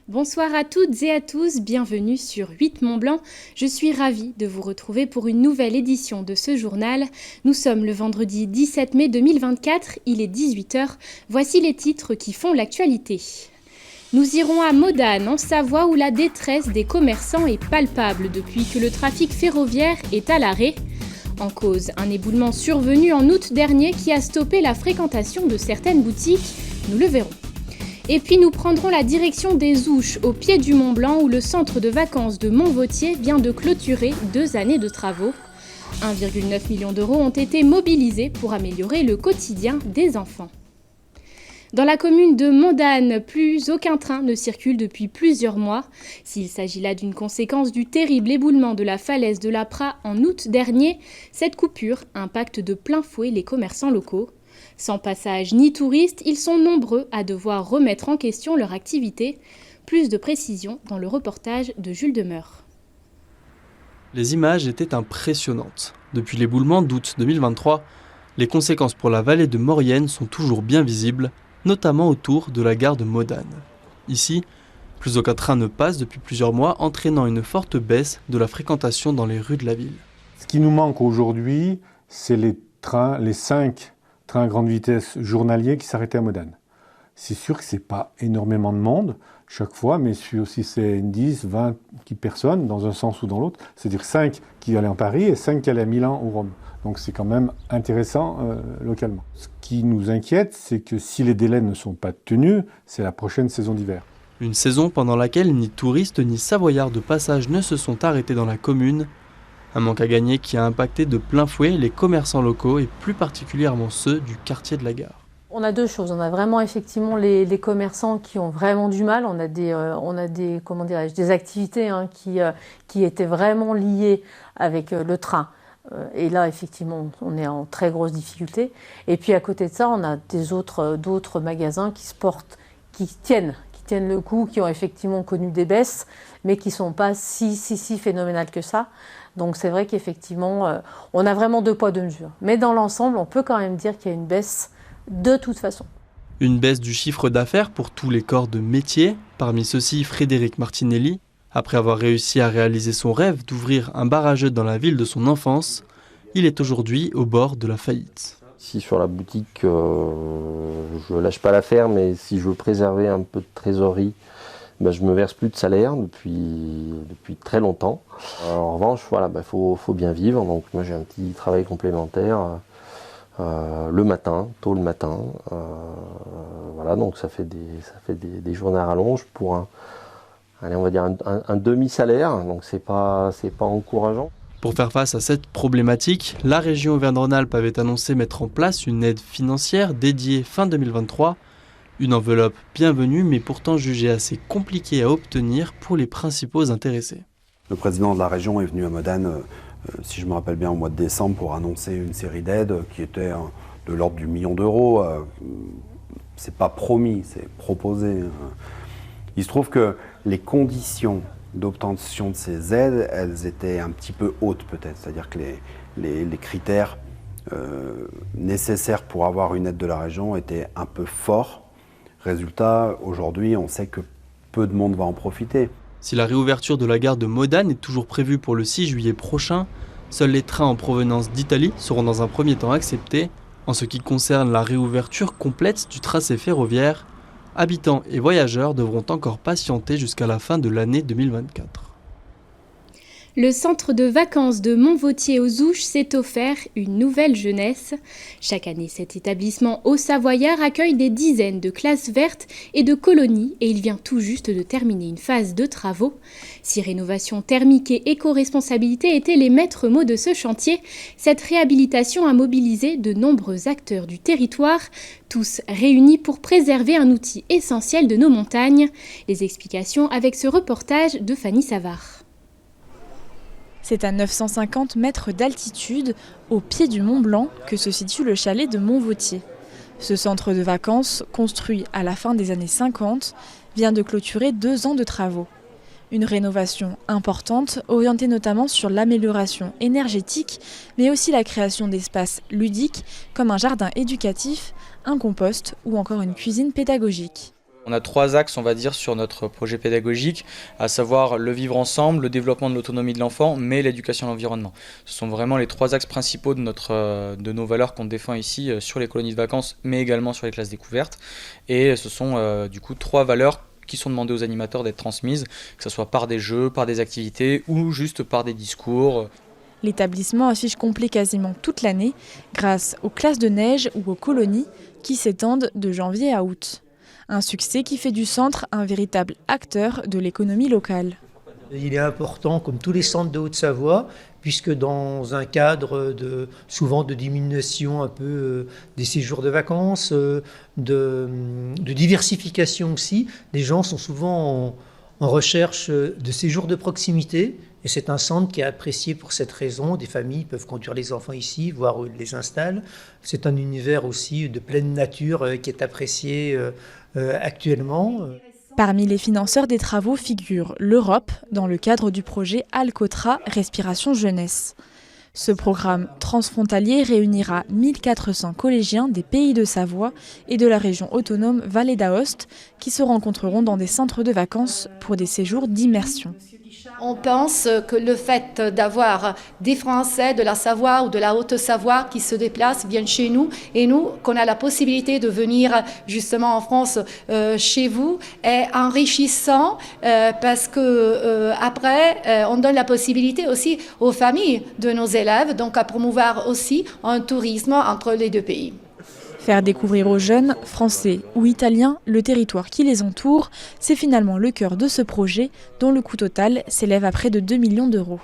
Bonsoir à toutes et à tous, bienvenue sur 8 Mont Blanc. Je suis ravie de vous retrouver pour une nouvelle édition de ce journal. Nous sommes le vendredi 17 mai 2024, il est 18h. Voici les titres qui font l'actualité. Nous irons à Modane, en Savoie, où la détresse des commerçants est palpable depuis que le trafic ferroviaire est à l'arrêt. En cause, un éboulement survenu en août dernier qui a stoppé la fréquentation de certaines boutiques. Nous le verrons. Et puis nous prendrons la direction des Ouches, au pied du Mont Blanc, où le centre de vacances de Montvautier vient de clôturer 2 années de travaux. 1,9 million d'euros ont été mobilisés pour améliorer le quotidien des enfants. Dans la commune de Modane, plus aucun train ne circule depuis plusieurs mois. S'il s'agit là d'une conséquence du terrible éboulement de la falaise de l'Apra en août dernier, cette coupure impacte de plein fouet les commerçants locaux. Sans passage ni touristes, ils sont nombreux à devoir remettre en question leur activité. Plus de précisions dans le reportage de Jules Demeur. Les images étaient impressionnantes. Depuis l'éboulement d'août 2023, les conséquences pour la vallée de Maurienne sont toujours bien visibles, notamment autour de la gare de Modane. Ici, plus aucun train ne passe depuis plusieurs mois, entraînant une forte baisse de la fréquentation dans les rues de la ville. Ce qui nous manque aujourd'hui, c'est les 5 trains à grande vitesse journaliers qui s'arrêtaient à Modane. C'est sûr que ce n'est pas énormément de monde chaque fois, mais si c'est 10, 20 personnes dans un sens ou dans l'autre, c'est-à-dire 5 qui allaient en Paris et 5 qui allaient à Milan ou Rome. Donc c'est quand même intéressant localement. Ce qui nous inquiète, c'est que si les délais ne sont pas tenus, c'est la prochaine saison d'hiver. Une saison pendant laquelle ni touristes ni savoyards de passage ne se sont arrêtés dans la commune. Un manque à gagner qui a impacté de plein fouet les commerçants locaux et plus particulièrement ceux du quartier de la gare. On a deux choses. On a vraiment effectivement les commerçants qui ont vraiment du mal. On a des activités qui étaient vraiment liées avec le train. Et là, effectivement, on est en très grosse difficulté. Et puis à côté de ça, on a d'autres magasins qui tiennent le coup, qui ont effectivement connu des baisses, mais qui ne sont pas si phénoménales que ça. Donc c'est vrai qu'effectivement, on a vraiment 2 poids 2 mesures. Mais dans l'ensemble, on peut quand même dire qu'il y a une baisse de toute façon. Une baisse du chiffre d'affaires pour tous les corps de métier. Parmi ceux-ci, Frédéric Martinelli, après avoir réussi à réaliser son rêve d'ouvrir un bar à jeux dans la ville de son enfance, il est aujourd'hui au bord de la faillite. Ici sur la boutique, je ne lâche pas l'affaire, mais si je veux préserver un peu de trésorerie, je me verse plus de salaire depuis très longtemps. En revanche, faut bien vivre. Donc moi j'ai un petit travail complémentaire le matin, tôt le matin. Donc ça fait des journées à rallonge pour un demi-salaire. Donc c'est pas encourageant. Pour faire face à cette problématique, la région Auvergne-Rhône-Alpes avait annoncé mettre en place une aide financière dédiée fin 2023. Une enveloppe bienvenue, mais pourtant jugée assez compliquée à obtenir pour les principaux intéressés. Le président de la région est venu à Modane, si je me rappelle bien, au mois de décembre, pour annoncer une série d'aides qui était de l'ordre du million d'euros. C'est pas promis, c'est proposé. Il se trouve que les conditions d'obtention de ces aides, elles étaient un petit peu hautes peut-être. C'est-à-dire que les critères nécessaires pour avoir une aide de la région étaient un peu forts. Résultat, aujourd'hui, on sait que peu de monde va en profiter. Si la réouverture de la gare de Modane est toujours prévue pour le 6 juillet prochain, seuls les trains en provenance d'Italie seront dans un premier temps acceptés. En ce qui concerne la réouverture complète du tracé ferroviaire, habitants et voyageurs devront encore patienter jusqu'à la fin de l'année 2024. Le centre de vacances de Montvautier aux Ouches s'est offert une nouvelle jeunesse. Chaque année, cet établissement haut-savoyard accueille des dizaines de classes vertes et de colonies et il vient tout juste de terminer une phase de travaux. Si rénovation thermique et éco-responsabilité étaient les maîtres mots de ce chantier, cette réhabilitation a mobilisé de nombreux acteurs du territoire, tous réunis pour préserver un outil essentiel de nos montagnes. Les explications avec ce reportage de Fanny Savard. C'est à 950 mètres d'altitude, au pied du Mont Blanc, que se situe le chalet de Montvautier. Ce centre de vacances, construit à la fin des années 50, vient de clôturer 2 ans de travaux. Une rénovation importante, orientée notamment sur l'amélioration énergétique, mais aussi la création d'espaces ludiques, comme un jardin éducatif, un compost ou encore une cuisine pédagogique. On a 3 axes, on va dire, sur notre projet pédagogique, à savoir le vivre ensemble, le développement de l'autonomie de l'enfant, mais l'éducation à l'environnement. Ce sont vraiment les 3 axes principaux de nos valeurs qu'on défend ici sur les colonies de vacances, mais également sur les classes découvertes. Et ce sont du coup 3 valeurs qui sont demandées aux animateurs d'être transmises, que ce soit par des jeux, par des activités ou juste par des discours. L'établissement affiche complet quasiment toute l'année grâce aux classes de neige ou aux colonies qui s'étendent de janvier à août. Un succès qui fait du centre un véritable acteur de l'économie locale. Il est important, comme tous les centres de Haute-Savoie, puisque dans un cadre souvent de diminution un peu des séjours de vacances, de diversification aussi, les gens sont souvent en recherche de séjours de proximité. Et c'est un centre qui est apprécié pour cette raison. Des familles peuvent conduire les enfants ici, voire les installent. C'est un univers aussi de pleine nature qui est apprécié actuellement. Parmi les financeurs des travaux figure l'Europe dans le cadre du projet Alcotra Respiration Jeunesse. Ce programme transfrontalier réunira 1400 collégiens des pays de Savoie et de la région autonome Vallée d'Aoste qui se rencontreront dans des centres de vacances pour des séjours d'immersion. On pense que le fait d'avoir des Français de la Savoie ou de la Haute-Savoie qui se déplacent, viennent chez nous, et nous, qu'on a la possibilité de venir justement en France chez vous, est enrichissant parce que après, on donne la possibilité aussi aux familles de nos élèves, donc à promouvoir aussi un tourisme entre les 2 pays. Faire découvrir aux jeunes, français ou italiens, le territoire qui les entoure, c'est finalement le cœur de ce projet dont le coût total s'élève à près de 2 millions d'euros.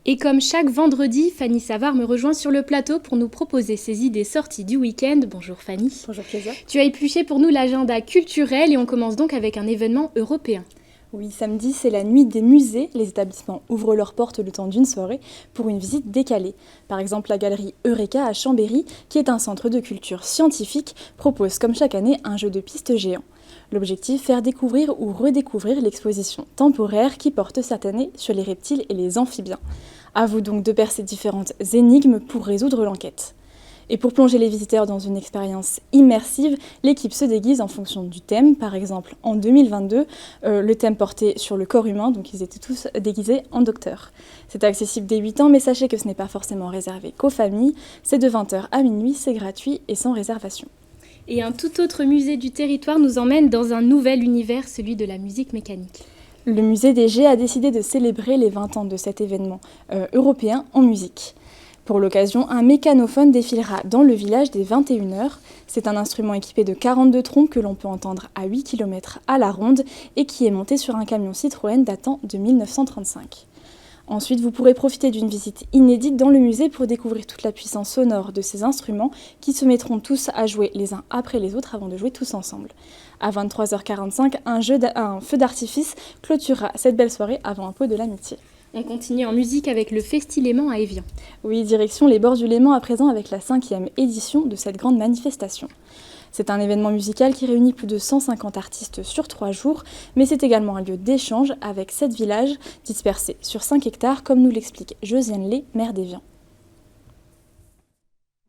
Et comme chaque vendredi, Fanny Savard me rejoint sur le plateau pour nous proposer ses idées sorties du week-end. Bonjour Fanny. Bonjour Kézia. Tu as épluché pour nous l'agenda culturel et on commence donc avec un événement européen. Oui, samedi, c'est la nuit des musées. Les établissements ouvrent leurs portes le temps d'une soirée pour une visite décalée. Par exemple, la galerie Eureka à Chambéry, qui est un centre de culture scientifique, propose comme chaque année un jeu de piste géant. L'objectif, faire découvrir ou redécouvrir l'exposition temporaire qui porte cette année sur les reptiles et les amphibiens. À vous donc de percer différentes énigmes pour résoudre l'enquête. Et pour plonger les visiteurs dans une expérience immersive, l'équipe se déguise en fonction du thème. Par exemple, en 2022, le thème portait sur le corps humain, donc ils étaient tous déguisés en docteurs. C'est accessible dès 8 ans, mais sachez que ce n'est pas forcément réservé qu'aux familles. C'est de 20h à minuit, c'est gratuit et sans réservation. Et un tout autre musée du territoire nous emmène dans un nouvel univers, celui de la musique mécanique. Le musée des Gets a décidé de célébrer les 20 ans de cet événement européen en musique. Pour l'occasion, un mécanophone défilera dans le village dès 21h. C'est un instrument équipé de 42 trompes que l'on peut entendre à 8 km à la ronde et qui est monté sur un camion Citroën datant de 1935. Ensuite, vous pourrez profiter d'une visite inédite dans le musée pour découvrir toute la puissance sonore de ces instruments qui se mettront tous à jouer les uns après les autres avant de jouer tous ensemble. À 23h45, un feu d'artifice clôturera cette belle soirée avant un pot de l'amitié. On continue en musique avec le Festi-Léman à Évian. Oui, direction les bords du Léman à présent avec la 5e édition de cette grande manifestation. C'est un événement musical qui réunit plus de 150 artistes sur 3 jours, mais c'est également un lieu d'échange avec 7 villages dispersés sur 5 hectares, comme nous l'explique Josiane Lé, maire d'Évian.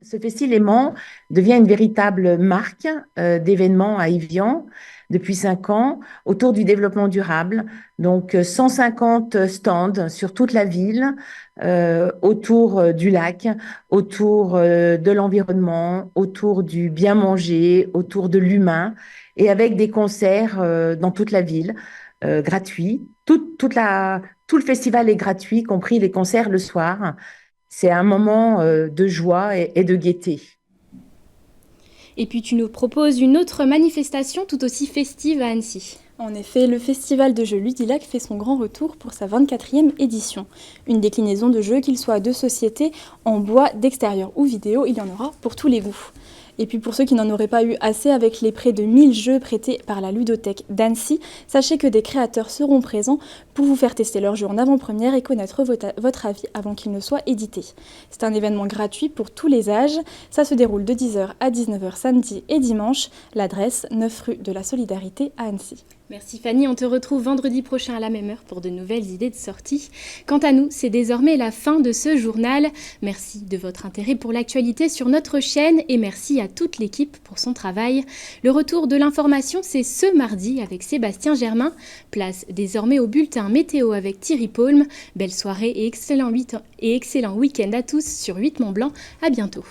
Ce Festi-Léman devient une véritable marque d'événements à Évian depuis 5 ans autour du développement durable. Donc 150 stands sur toute la ville, autour du lac, autour de l'environnement, autour du bien manger, autour de l'humain, et avec des concerts dans toute la ville, gratuits. Tout le festival est gratuit, y compris les concerts le soir. C'est un moment de joie et de gaieté. Et puis tu nous proposes une autre manifestation tout aussi festive à Annecy. En effet, le festival de jeux Ludilac fait son grand retour pour sa 24e édition. Une déclinaison de jeux, qu'ils soient de société, en bois, d'extérieur ou vidéo, il y en aura pour tous les goûts. Et puis pour ceux qui n'en auraient pas eu assez avec les près de 1000 jeux prêtés par la ludothèque d'Annecy, sachez que des créateurs seront présents pour vous faire tester leurs jeux en avant-première et connaître votre avis avant qu'ils ne soient édités. C'est un événement gratuit pour tous les âges. Ça se déroule de 10h à 19h samedi et dimanche. L'adresse 9 rue de la Solidarité à Annecy. Merci Fanny, on te retrouve vendredi prochain à la même heure pour de nouvelles idées de sortie. Quant à nous, c'est désormais la fin de ce journal. Merci de votre intérêt pour l'actualité sur notre chaîne et merci à toute l'équipe pour son travail. Le retour de l'information, c'est ce mardi avec Sébastien Germain. Place désormais au bulletin météo avec Thierry Paulme. Belle soirée et excellent week-end à tous sur 8 Mont Blanc. À bientôt.